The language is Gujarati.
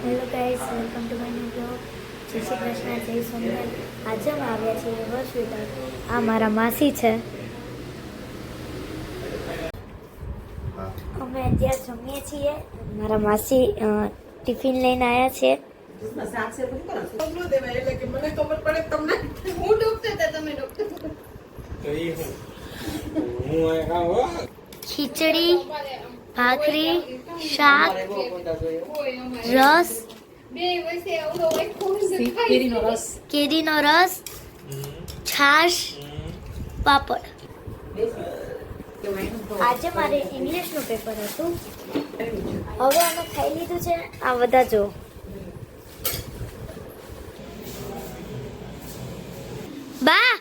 Hello guys, welcome to my new blog. જય શ્રી કૃષ્ણ, જય સોમનાથ. આજે અમે આવ્યા છીએ હોસ્પિટલ. આ મારા માસી છે. અમે અત્યારે જમીએ છીએ. મારા માસી ટિફિન લઈને આવ્યા છે. ખીચડી, ભાખરી, શાક, રસ, કેરીનો રસ, છાશ, પાપડ. આજે મારે ઇંગ્લિશનું પેપર હતું. હવે અમે ખાઈ લીધું છે. આ બધા જો બા